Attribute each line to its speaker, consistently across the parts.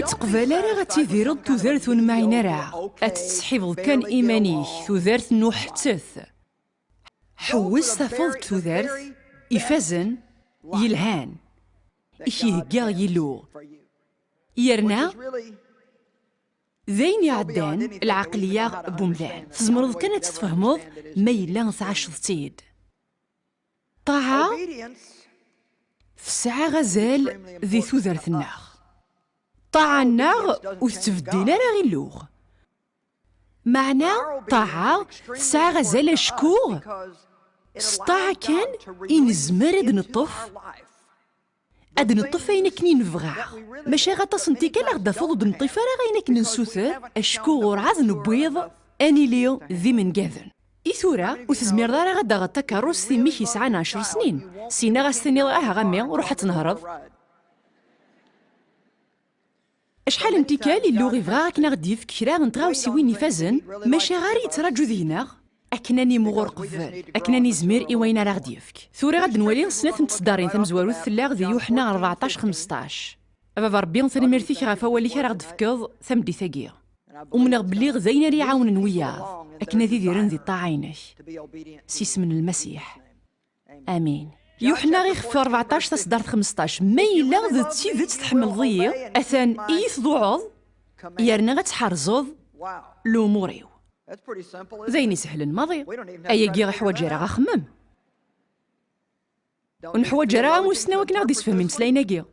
Speaker 1: تقبل راه غتيديرض تودرت ونمعين راه اتتسحيبض كان إيمانيك تودرت نوحتث حوس تفض تودرت إفازن يلهان إكيهكا يلو يرنا ذين يعدان العقلية بوملان تزمرض كانت تفهمض ما يلا تعشض تيد طاعة في الساعة غزال ذي ثوذرت الناغ طاعة الناغ وتتبدينا راه غيلوغ معنى طاعة في الساعة غزال شكوغ سطاعة كان إنزمر اد نطف اد نطف اينك نبغى ماشي غاتصنتي كان غدا فض نطف راه غينك نسوثر اشكوغ ورعاذ نبويض اني ليو ذي من قاذن إثورة وتزمير دارا غدا غدا كاروس ثيميك يسعى 10 سنين سينا غاستني غامي وروح تنهرض شحال انتكال اللي غيبغا كنا غدي يفك كرا نتغاوسي وين يفازن ماشي غير يتراجو ذينا اكناني مغور قفال اكناني زمير ايوين راه غدي يفك ثوري غاد نولي سنات نتصدارين تمزوارو الثلاغ ذي يوحنا 14 15 بابا ربي نثنمرتيك غا وليك راه غدفكض ثمدي ثقيا ومن بليغ زين ري عاون وياه اكنا ذي ديرن ذي طاعينك سيس من المسيح امين يوحنا غير في 14 تصدر 15 ما يلا ذات تيدت تحمل ضيق اثان ايث ضعض يرنا غتحرزض لوموريو زين يسهل الماضي ايا كي حوايج راه غخمم ونحوايج راه موسنا وكنا غادي تفهمي مسلاينا كيا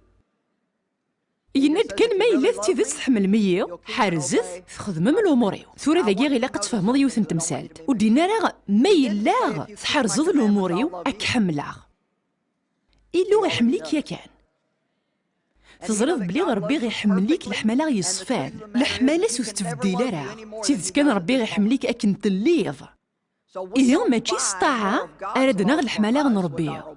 Speaker 1: يناد كان ما يلا تيدت تحمل مية حارزث تخدم من الاموريو ثورة ذاكي غير لاقا تفهمض يوث نتمسالت ودينا راه ما يلا تحرزض الاموريو اك حملاغ إلو غيحمليك يا كان تزرد بلي ربي غيحمليك الحمالة يصفان الحمالة سوث تفديلا راه تيدت كان ربي غيحمليك أكن تليض إيه ماشي سطاعة أردنا الحمالة نربيها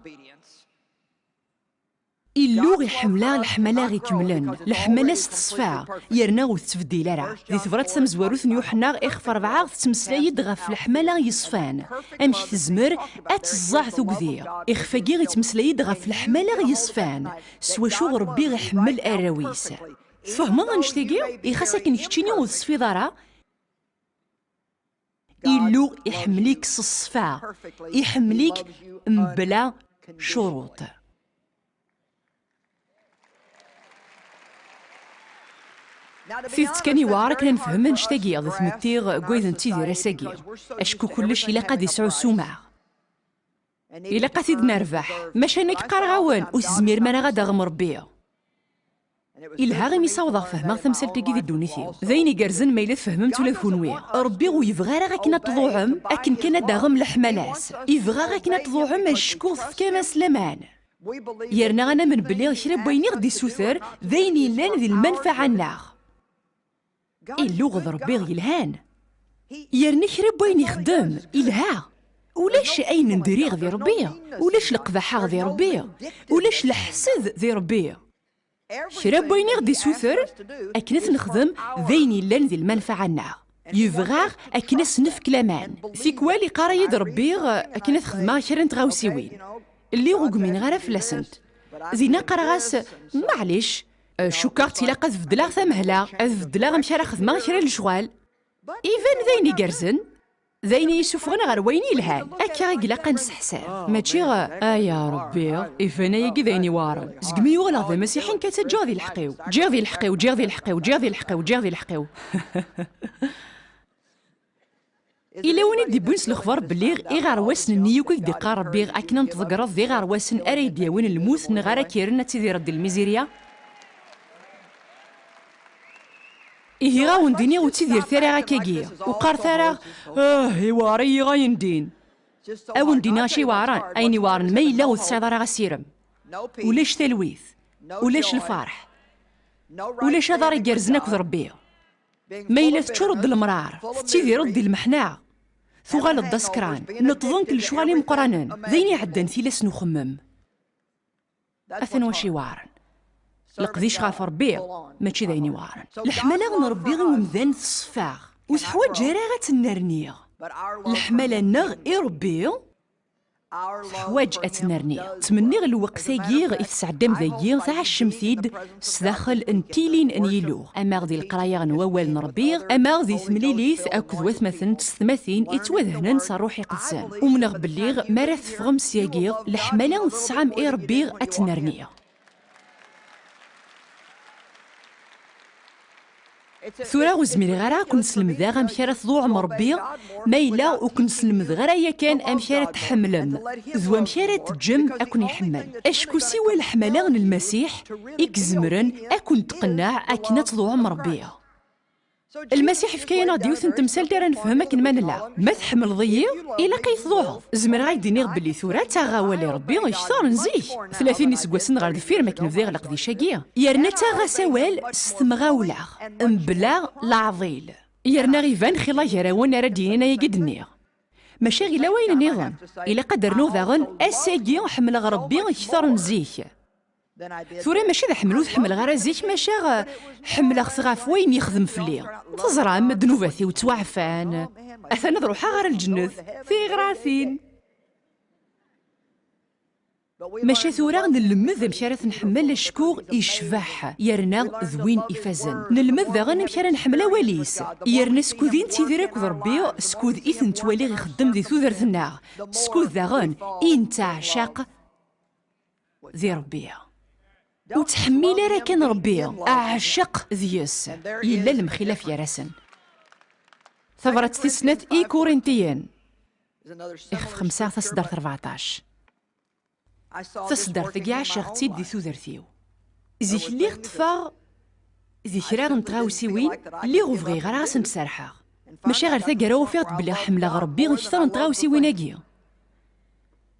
Speaker 1: إلو غيحملا الحمالة غيكملن الحمالة ستصفى يرنا وتفديلا راه ذي تفرات سمزواروث يوحنا إخف 4 تمسلايد غف الحمالة يصفان أمش تزمر أتزاع ثوكذي إخفاقي غيتمسلايد غف الحمالة يصفان سوا شو ربي غيحمل أراويس تفهمو غنشتيكي إخاساك نكتشيني وتصفي دارا إلو يحمليك صصفا يحمليك مبلا شروط ثيث كاني وارك نفهم نشتاقي ضد متيغ قويذن تيدي راساقي اشكو كلش إلا قاد يسعو سومع إلا قاتيد نربح ماشي انك قرغاوان وتزمير مانا غادا غمربيا إلها غيمي صوضا فهمها ثمسالتكي ذي دونيثيو ذيني قرزن ما إلا فهمت ولا كونويا ربي ويبغى راه غاكنا تضوعم أكن كان داغم لحمالاس يبغى غاكنا تضوعم الشكوث في كما سلمان يرنا أنا من بليغ شرب ويني غدي سوثر ذيني لان ذي المنفعة الناغ اللغة ربي غيلهان يرني خرب وين يخدم إلها ولاش أين ندريغ ذي ربي ولاش القباحة ذي ربي ولاش الحسد ذي ربي خرب وين يغدي سوثر أكنث نخدم ذيني لان ذي المنفعة الناغ يبغى أكنث نفك لامان في كوالي قرايد ربي أكنث خدمة كرنت غاوسيوين اللي غوكمين غير فلاسنت زينا قراغاس معليش شكرتي لا قد فدلا ثمهلا فدلا غمشي راه خدمه كرا الشغال ايفان ذيني قرزن ذيني يسوفغن غير وين يلهان اكا قلاقا نسحسان ماشي يا ربي ايفان ياكي ذيني وارن زقمي وغلا ذا مسيحين كتجا ذي الحقيو جا ذي الحقيو جا ذي الحقيو جا ذي الحقيو جا ذي الحقيو إلا وني دي بونس الخبر بليغ إغار واسن نيوكي دي قار بيغ أكنا نتذكرض دي غار واسن أريديا وين الموت نغارا كيرنا تيدي رد الميزيريا إيه غاون ديني وتيدير ثارا غاكاكيا وقار ثارا يواري غايندين أون دينا شي واران أيني وارن ما إلا وتسعد راه غاسيرم ولاش تلويث ولاش الفرح ولاش هذا راه يقرزناك وربيه ما إلا تشرد المرار تيدير ردي المحناع ثغال الدسكران نتظن كل شوالي مقرانن ذيني عدن ثيلاس نخمم أثن وشي وارن لقديش غاف ربي ماشي ذيني وارن الحمالة نربي ومذان الصفاغ وثحوى جراغة النرنيغ الحمالة نغ إربي حواج أتنرني تمني الوقت يغ إتسعدم ذايغ تاع الشمثيد سداخل انتيلين انيلو أما غدي القراية نوال نربيغ أما غدي ثمليليث أكد وثمثن تستماثين إتوذهنن صاروحي قدسان ومنغ بليغ مارث فغم سياقيغ لحملان تسعام إربيغ أتنرني ثورا وزميري غرا كنسلم ذا غمشارة ضوع مربي مايلا وكنسلم ذا يا كان أمشارة تحملن ذو أمشارة تجم أكون يحمل أشكو سوى الحملان المسيح إكزمرن أكون تقنع أكنا تضوع مربي المسيح في كاين ديوث تمثال ترى نفهمك ما نلا ما تحمل ضيق الا كيتضوع زمر غايدي نيغ باللي ثورا تا غاولي ربي يشطر نزيك 30 سكواسن غير دفير ما كنفدي غلق دي شاكيا يرنا تا غا سوال ستمغاولا مبلا العظيل يرنا غيفان خلا جراون راه ديننا يا قدني ماشي غير لا وين نيغن الا قدر نوضاغن اساكي حمل ربي يشطر نزيك ثورا ماشي ذا حملو تحمل غير زيك ماشي حمل غاف وين يخدم في الليل تزرع ذنوباتي وتوعفان اثنا نروحها غير الجنة في غراثين ماشي ثورا نلمذ مشارة نحمل الشكوغ يشبح يرنا ذوين إفازن نلمذ ذا غنمشي نحمل واليس يرنا سكوذين تيديرك ضربي سكوذ إثن توالي يخدم ذي ثوذرتنا سكوذ ذا غن إنت عشاق ذي ربي وتحميل راه كان ربي أعشق ذيس إلا المخلاف يا راسن ثبرت في سنة إي كورنتيان إخف 5 تصدر 14 تصدر تقيا شغتي دي ثوذرثيو زيك اللي غطفا زيك راه نتغاوسيوين اللي غوفغي غير راس نتسرحا ماشي غير ثا وفيت بلا حملة ربي غيشتر نتغاوسيوين أكيا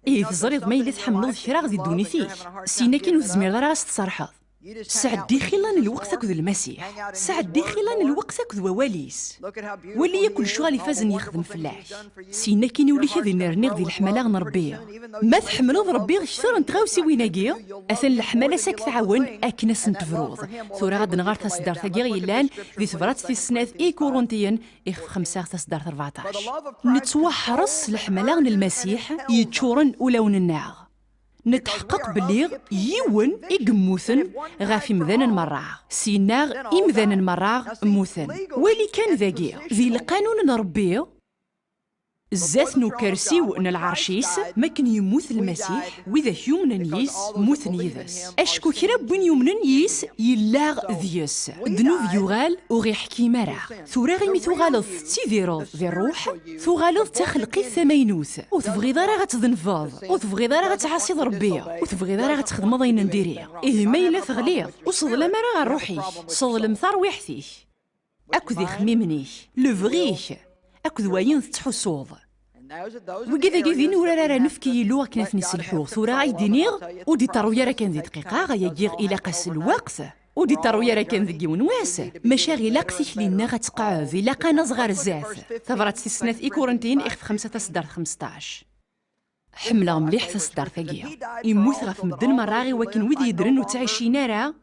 Speaker 1: إيه تزريض ما إلا تحملض كرا غدي دوني فيك سينا كي نوزمير راس تصرحض سعدي خلان الوقت أكذ المسيح سعدي خلان الوقت أكذ وواليس ولي ياكل شغال يفازن يخدم فلاح سينا كي نولي هذي نرنيغ ذي الحملة نربيه ما تحملوض ربي غشتر نتغاوسي ويناكيا أثن الحملة ساك تعاون أكناس نتفروض ثورا غاد نغار تصدر ثقيغ يلان ذي ثبرات في السنة إي كورنتيان إخف 5 تصدر 14 نتوحرص الحملة المسيح يتشورن ولون الناغ نتحقق بليغ يون إقموثن غافي مذان مرة سيناغ إمذان مرة موثن ولي كان ذاقي ذي القانون نربيه زاث نكرسيو ان العرشيس ما كان يموت المسيح واذا يمنن يس موثن يذس اشكو كرا بوين يمنن يس يلاغ ذيس دنوب يغال وغي حكي مرا ثورا غيمي ثوغالض تيديرض ذي الروح ثوغالض تخلقي ثمينوث وتبغي دارا غتذنفاض وتبغي دارا غتعاصي ربيا وتبغي دارا غتخدم ضين نديريا إيه ما إلا تغليظ وصدلا مرا روحيك صدل مثار ويحثيك اكو ذي خميمنيك لفغيك أكد واين تحصوض وكذا كذين ولا راه نفكي لو كنا في نسلحو ثورا عيدينيغ ودي ترويا راه كان ذي دقيقة غيجيغ إلى قاس الوقت ودي ترويا راه كان ذي ونواس مشاغي لاقسيك لينا غتقعد إلا قانا صغار زاث ثبرت في سنة إي كورنتين إخف 5 تصدر 15 حملة مليح تصدر ثقيا يموت غف مدن مراغي وكن ويدي يدرن وتعيشينا راه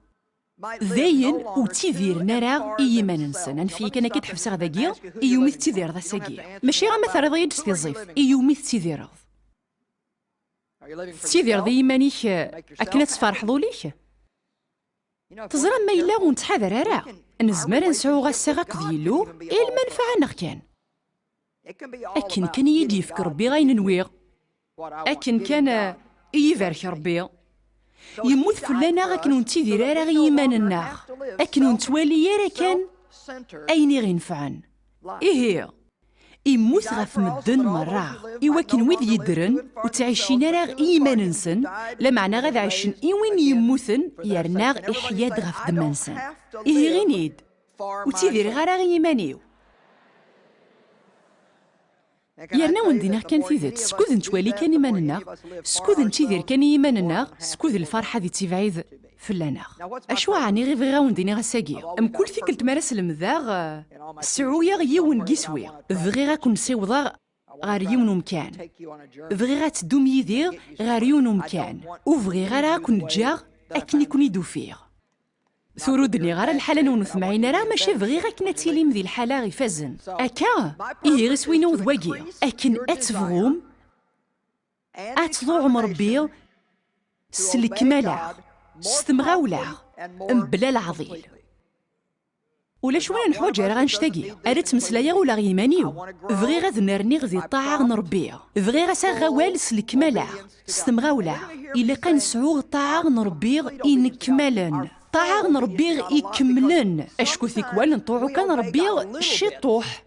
Speaker 1: ذاين وتيذير نرى إيمان نسن نفيك أنا كنت حفصة ذاكيا إيوميث تيذير ذا ساكيا ماشي غا مثلا ضيد في الزيف إيوميث تيذير تيذير ذي إيمانيك أكنا تفرحضو ليك تزرى ما إلا ونتحذر راه نزمر نسعو غا الساغاك ديالو المنفعة نغ كان أكن كان يدي في ربي غاين نويغ أكن كان يبارك ربي يموت فلانا غاكن ونتيذير راه غي إيمان الناغ أكن ونتوالي راه كان أيني غينفعن إيه يموت غف مدن مرة إوا كن ويد يدرن وتعيشين راه إيمان نسن لا معنى غاد عايشين إوين يموتن يرناغ إحياد غف دمانسن إيه غينيد وتيذير غا راه غي إيمانيو يرنا وندينا كان في ذات سكوذ نتوالي كان إيماننا سكوذ نتيذير كان إيماننا سكوذ الفرحة ذي تيفعيذ فلانا أشوا عني غير فيغا وندينا غساقي أم كل في كلت مارس المذاغ سعويا غيون قيسوي فغي غا كون سيوضا غار يون ومكان فغي غا تدوم يدير غار يون ومكان وفغي غا كون جاغ أكني كون يدو فيه ثورودني غير الحالة نونث معينا راه ماشي فغي غا كنا تيليم ذي الحالة غي فازن أكا إيه غي سوينو ذواقي أكن أتفغوم أتضوع مربي سلك ملع ستمغاولع بلا العظيل ولا شويه نحوج راه غنشتاقي اريت مسلايا ولا غيمانيو بغي غاد نرني غدي طاعه نربيها بغي غاسا غوال سلك ملع ستمغاولع الا كنسعو طاعه نربيغ ينكملن طاعه نربيغ يكملن اشكو ثيكوال نطوعو كنربيغ شي طوح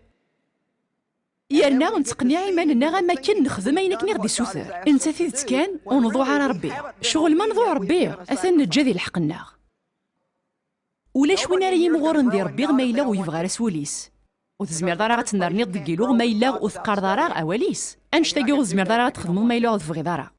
Speaker 1: يارنا نتقنيا ايماننا غا ما كان نخدم اين كني غدي سوثر انت ثيت كان ونضوع على ربي شغل ما نضوع ربي اثن نجا الحقنا ولاش وين راه يمغور ندير ربي ما الا ويبغى راس وليس وتزمير دارا غتنرني دكيلو ما الا وثقار دارا اواليس انشتاقي زمير دارا غتخدمو ما الا غتفغي دارا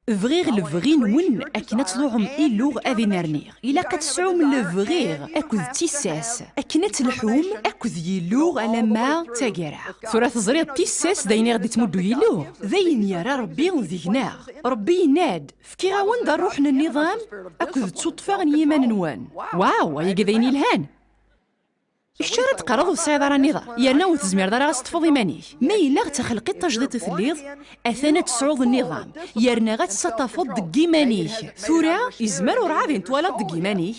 Speaker 1: فغيغ الفغي نون اكنا تضوعهم إلوغ أذي نرنيغ إلا كتسعوم الفغيغ أكد تيساس أكنا تلحوم أكد يلوغ على ما تاقرا ثورة تزريض تيساس دايني غدي تمدو يلوغ ذاين يرى ربي وذيقناغ ربي يناد فكي غاون دار روحنا النظام أكد تصطفى يمان نوان واو يا دايني الهان الشارع تقرض وسعيد راه النظام يانا وتزمير دارا غتفض يمانيك ما إلا غتخلقي تجديد تثليظ أثناء تصعود النظام يارنا غتستفض دك يمانيك ثورة يزمر ورعاذي نتوالط دك يمانيك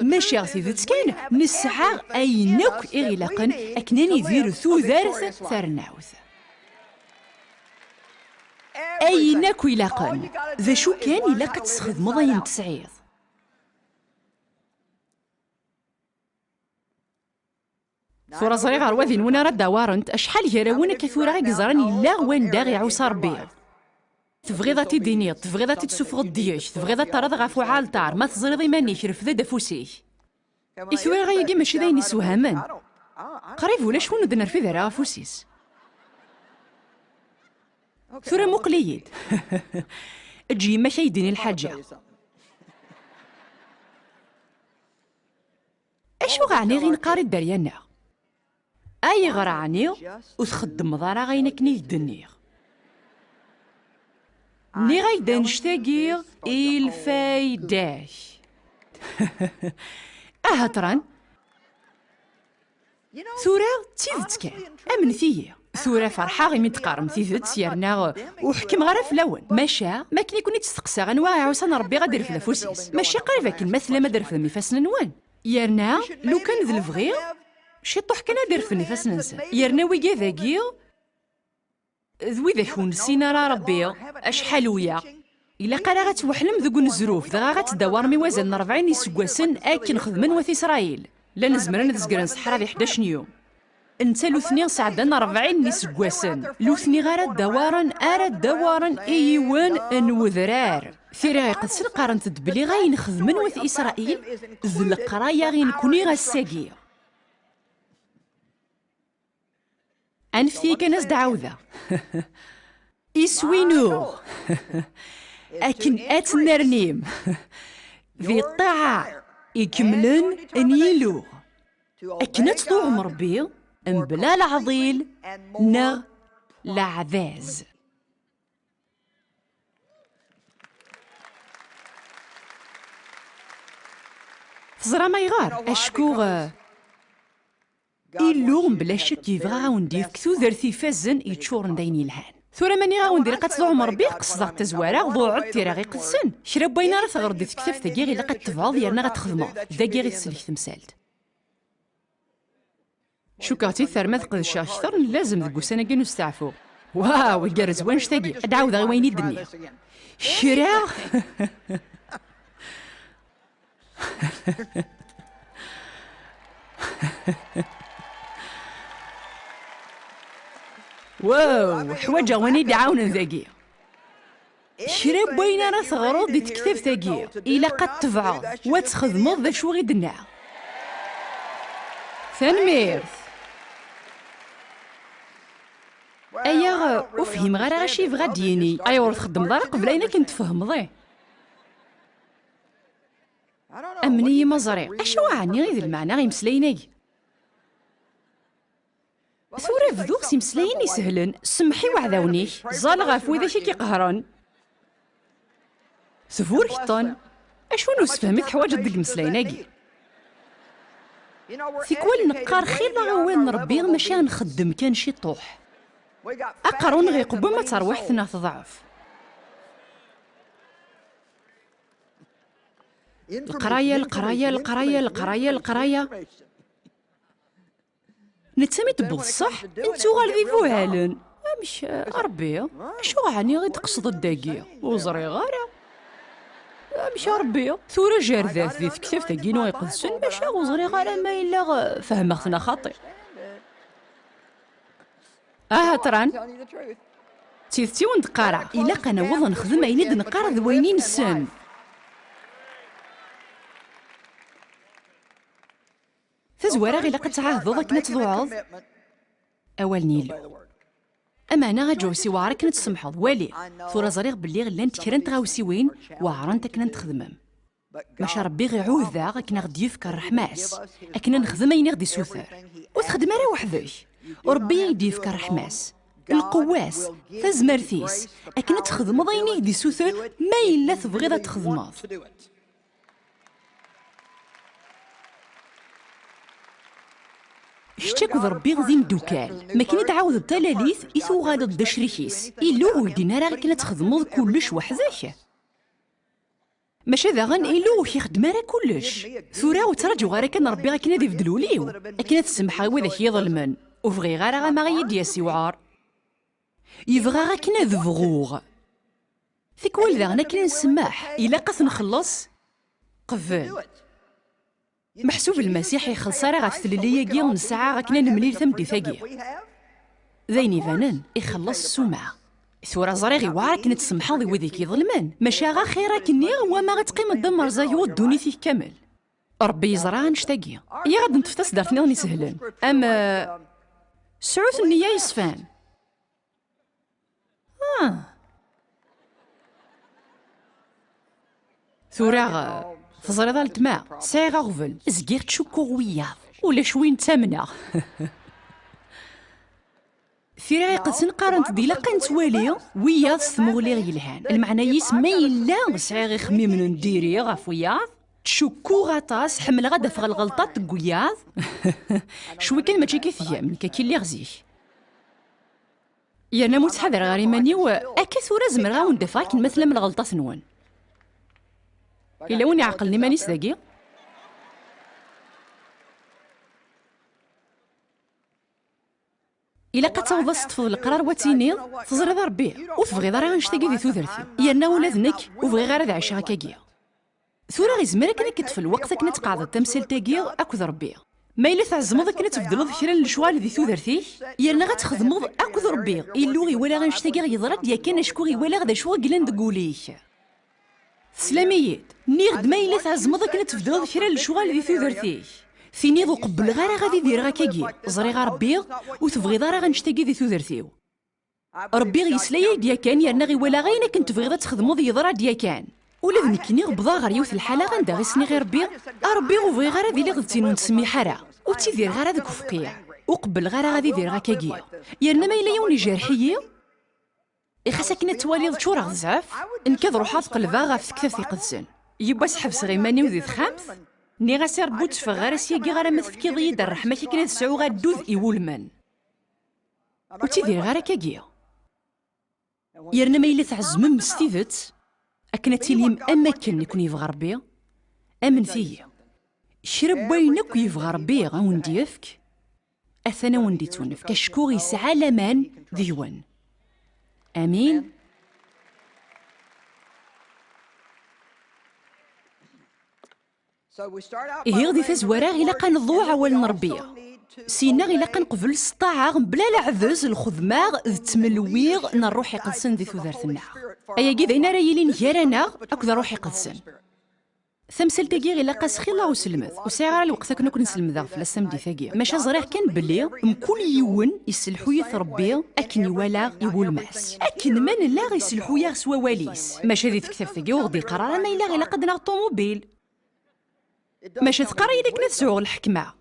Speaker 1: ماشي غسي ذات كان نسعى أينك إغلاقا أكناني دير ثوذارث ثارناوث أينك إلاقا ذا شو كان إلا كتستخدمو ضاين تسعيض ثورة صغيرة روادين ونا رد وارنت أشحال يراونا كثورة غيزران إلا وين داغي عوصار بيض تبغيضا تيدينيض تبغيضا تتسوفغ دياش تبغيضا ترض غافو عالطار ما تزريض يمانيك رفدا دافوسيك إثورة غايقي ماشي داين يسوهامان قريب ولا شكون ندنا رفي دارا غافوسيس ثورة مقليد تجي ما كيديني الحاجة أشو غاني غي نقاري الدريانا أي غراني وتخدم ضارا غينك نيدنيغ ني غايدا نشتاقيغ الفايداش أهتران ثورة تيذت كان أمن فيه ثورة فرحة غي من تقارم تيذت سيرنا وحكم غير في لون ماشا ما كان يكون يتستقسى غنواعي عوسان ربي غادير في لافوسيس ماشي قريبا كالمثلة ما دار في ميفاسنا نوان يرنا لو كان ذا الفغي شي طوح كان دير في النفاس ننسى يرنا ويجا ذاكي ذوي ذاك ونسينا راه ربي اشحال ويا الا قرا غتوحلم ذوك الزروف ذا غتداور ميوازن 40 يسكواسن اكن خدمن وث اسرائيل لا نزمرنا نزقرن صحرا ذي 11 يوم انت لوثني سعدان 40 يسكواسن لوثني غير دوارن ارا دوارن ايوان انوذرار ثيرا يقدس القرن تدبلي غاي نخدمن وث اسرائيل ذ القرايا غي نكوني غاساكي أنفتي كناس دعوذة إسوينو أكن أتنرنيم ذي الطاعة يكملن أنيلو أكن أتطوع مربي أم بلا العضيل نا لعذاز تزرى ما يغار أشكوغ إلوغ بلا شك يبغى غاوندير كثو ذرثي فازن يتشورن داين يلهان ثورة ماني غاوندير قد تضوع مربي قصدك تزوارا ضوعت تيرا غي قدسن شرا بوينا راه تغردي تكتف ثاكي غير قد تفعض يرنا غتخدمو ذاكي غي تسلك تمسالت شكرتي ثرمات قدشا أكثر لازم ذك وسنة كي نستعفو واو الجرز وين شتاقي ادعاو غي وين يدني شرا واو حواجة واني دعاونا ذاكي شرا بوينا راه تغرض دي تكتب ثاكي إلا قد تفعض وتخدمو ذا شو غيدنا ثانميرث أيا أفهم غير غاشي بغا ديني أيوا تخدم دارا قبل أين كنت تفهم ضي أمني ما زريق أشو عني غير المعنى غي مسلايناكي ثورة فذوق سيمسلاين يسهلن سمحي وعذاونيك زال غاف وإذا شي كيقهرن سفور كطن أشو نوسفهمي حوايج ديك مسلايناكي ثيكوال نقار خير لا وين نربي ماشي غنخدم كان شي طوح أقرون غيقبو ما ترويحتنا تضعف. القراية القراية القراية القراية القراية نتسميت بصح انتو غالفيفو هالن مش ربي شو غاني غير تقصد الداكي وزري غارة مش ربي ثورة جاردات ذي تكتف تاكينو يقدسن ماشا وزري غارة ما إلا فهمتنا خاطئ. تران تيثتي وندقارع إلا قنا وضن نخدم عينيد نقار ذوينين السن تزوارا غيلا قد تعاهدو ضاك نتضوعض أول نيلو أما أنا غاجوسي وعرك نتسمحض والي ثورة زريغ باللي غلان تكرن تغاوسيوين وعران تكنا نتخدمم ماشا ربي غي عوذا غاكنا غدي يفكر حماس أكنا نخدم أين غدي سوثر وتخدم راه وحدك وربي يدي يفكر حماس القواس تزمرتيس أكنا تخدم ضيني غدي سوثر ما إلا تبغي تخدمض شتاك ربي غدي ندوكال ما كاين تعاود التلاليث إثو غادا ضد شريكيس إلو ولدينا راه كنا تخدمض كلش وحدك ماشي ذا غن إلو كيخدم راه كلش ثورة وتراجعو غير كان ربي غا كنا يبدلو ليو أكنا تسمحا وذاك يظلمن وفغي غير غا ما غيدياسي وعار يبغى غا كنا ذبغوغ ثيك والذا غنا كنا نسمح إلا قاس نخلص قفل محسوب المسيح يخلص راه غا ثليلياكي ونسعى غا كنا نمليل ثمدي ثاكي ذاين فانان يخلص السمعة ثورة زريغي وعرك نتسمحا ذي وذيك يظلمن ماشا غا خيرا كني وما غتقيم الدمر زايو ودوني فيه كامل ربي يزرع نشتاقي يا غاد نتفتس دارتني غني سهلن أما سعوث النية يصفان ثورة تزريض التماع سايغ غفل زكير تشكو وياض ولا شوين تامنة في راي قدسن قارنت ديلا قنت والي وياض ستمغلي غيلهان المعنى يسمى إلا سايغ خميم نديري غاف وياض تشكو غطاس حمل غادا فغ الغلطات تقوياض شوي كان ماشي كيفيا من كاكي اللي غزيه يا انا متحذر غاري ماني اكي ثورة زمر غا وندفع كنمثل من الغلطات نون إلا وني عقلني مانيس داكي إلا قد توضى تفضل القرار واتينيض تزرد ربي وتبغي راه نشتاقي ذي ثوثرتي يا انا ولادنك وبغي غير ذا عشا هكاكيا ثورة غي زمر كنا كتفل وقت كنا تقعد التمثيل تاكيا اكو ربي ما إلا تعزمض كنا تبدلض كرا الشوال ذي ثوثرتي يا انا غتخدمض اكو ربي إلو غي ولا غنشتاقي غيضرد يا كان شكو غي ولا غدا شو قلان تقوليك سلاميات نيغد ما إلا تعزمض كنا تفدلض كرا الشوال ذي ثوثرتي ثيني ذو قبل غير غادي دير غاكاكي زري غا ربي وتبغي راه غنشتاقي ذي ثوثرتيو ربي غيسلايا ديا كان يرنا غي ولا غينا كنت تبغي تخدمو ذي يضرا ديا كان ولا ذنكني غبضا غير يوث الحاله غندا غيسني غير ربي ربي غوفغي غير هذي اللي غدتينو نسمي حاره وتيدير غير هذاك فقيع وقبل غير غادي دير غاكاكي يرنا ما إلا يوني جارحيه يخاصك كنا توالي تشورا غزاف نكاد روحها تقلبها غا في كتاف يقدسن يبا سحب صغيماني وذي خامس ني غا سير بوت فغار سياكي غير ما تفكيض يد الرحمه كي كنا تسعو غا دوذ يولمن وتيدير غير هكاكيا يرنا ما إلا تعزمم مستيفت أكنا تيليم أماكن يكون يبغى ربي أمن فيا شرب وينك يبغى ربي غا وندي يفك أثنا وندي تونف كشكو يسعى لمان ديوان آمين إيه غدي تزوارا غيلا قنضوع أول نربيه سينا غيلا قنقبل سطاعة بلا العذز الخذماغ تملويغ نروح يقدسن ذي ثوثرتنا أيا كيداينا راه يلين جارانا أكذا روح يقدسن ثمثل تاكي غيلا قاس خيلا وسلمت وساعة الوقت كنا كون نسلمذا في لسام دي ثاكي ماشا زريح كان بلي مكل يون يسلحو يثربي أكن يوالا يقول ماس أكن من لا غيسلحو يا سوا واليس ماشا ذي تكتف ثاكي وغدي قرار ما إلا غيلا قدنا الطوموبيل ماشا تقرا إلا كنا تسوغ الحكمة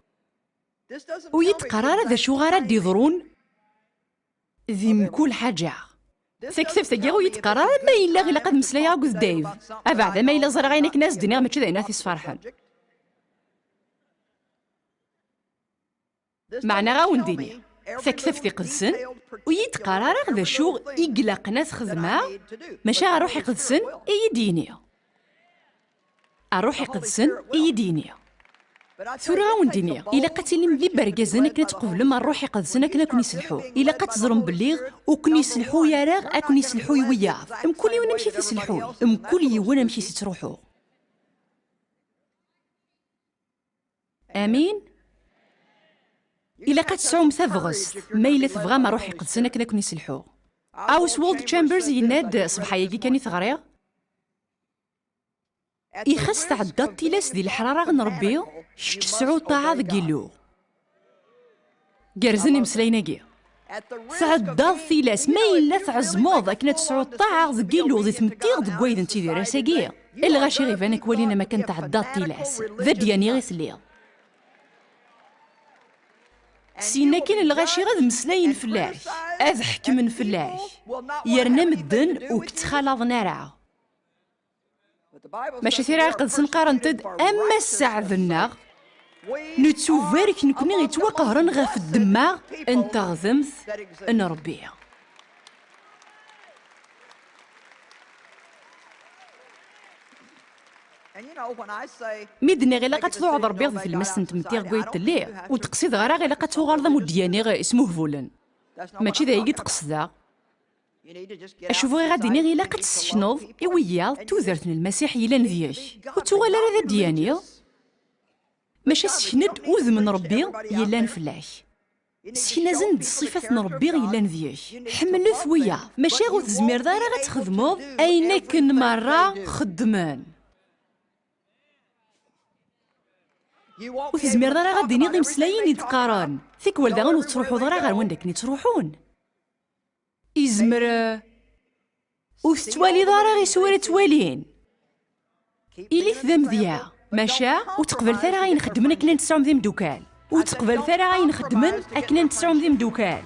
Speaker 1: ويتقرار ذا شو غارات يضرون ذي مكل حاجة تكتب ثقيا ويتقرار ما إلا غيلا قد مسلايا قد دايف أبعد ما إلا زرع عينك ناس دنيا ما تشذي ناس يصفرحن معنا غاون ديني تكثف تقدسن ويتقرر ذا شو إقلق ناس خدمة ماشي أروح يقدسن يديني أروح يقدسن يديني ثورة ونديني إلا قتلي ملي برقازن كنا تقبل ما نروح يقدسن كنا كون يسلحو إلا قتزرم بليغ وكون يسلحو يا راغ أكون يسلحو وياض مكولي وانا مشي تسلحو مكولي وانا مشي تروحو امين. الا قتسعوم ثبغس ما الا تبغى ما روح يقدسنا كنا كون يسلحو اوس وولد تشامبرز يناد صباحيا كان يثغري يخص تعدى التلاس ديال الحراره غنربي تسعو طاعه ذكيلو كارزني مسلايناكي تعدى التلاس ما الا تعزموض كنا تسعو طاعه ذكيلو ذي ثمتيغ دكوايد انتي دير راساكي الا غاشي غيفانك ولينا ما كان تعدى التلاس ذا دياني غي ثليض سينا كاين الغاشي غاد مسلاين فلاح اذ حكمن فلاح يرنا مدن وكتخالضنا راه ماشي ثيرا قدسن قارنتد اما السعذنا نتوفارك نكوني غيتوقهرن غاف الدماغ انت غذمت ان ربيع ميدني غير قد توعد ربيض في المسن تمتيغ كويت اللي وتقصد غير غير قد توغال ذا مدياني اسمه فولن ماشي ذا يجي تقصدا اشوف غير غادي غير قد تسشنوض ويا توزرت المسيح يلا نذياش وتوغال ذا دياني ماشي سشند اوذ من ربي يلا نفلاش سينا زند الصفات نربي يلا نذياش حملو ثويا ماشي غو تزمير دار غتخدمو اينك مرة خدمان وتزمير دارا غاديني غي مسلايين يتقارن فيك والدا غنو تروحو دارا غير وين داكني تروحون يزمر وتتوالي دارا غي سوار توالين إلي ذا مذيا ماشا وتقبل ثرا غي نخدمن أكنا نتسعوم ذي مدوكال وتقبل ثرا غي نخدمن أكنا نتسعوم ذي مدوكال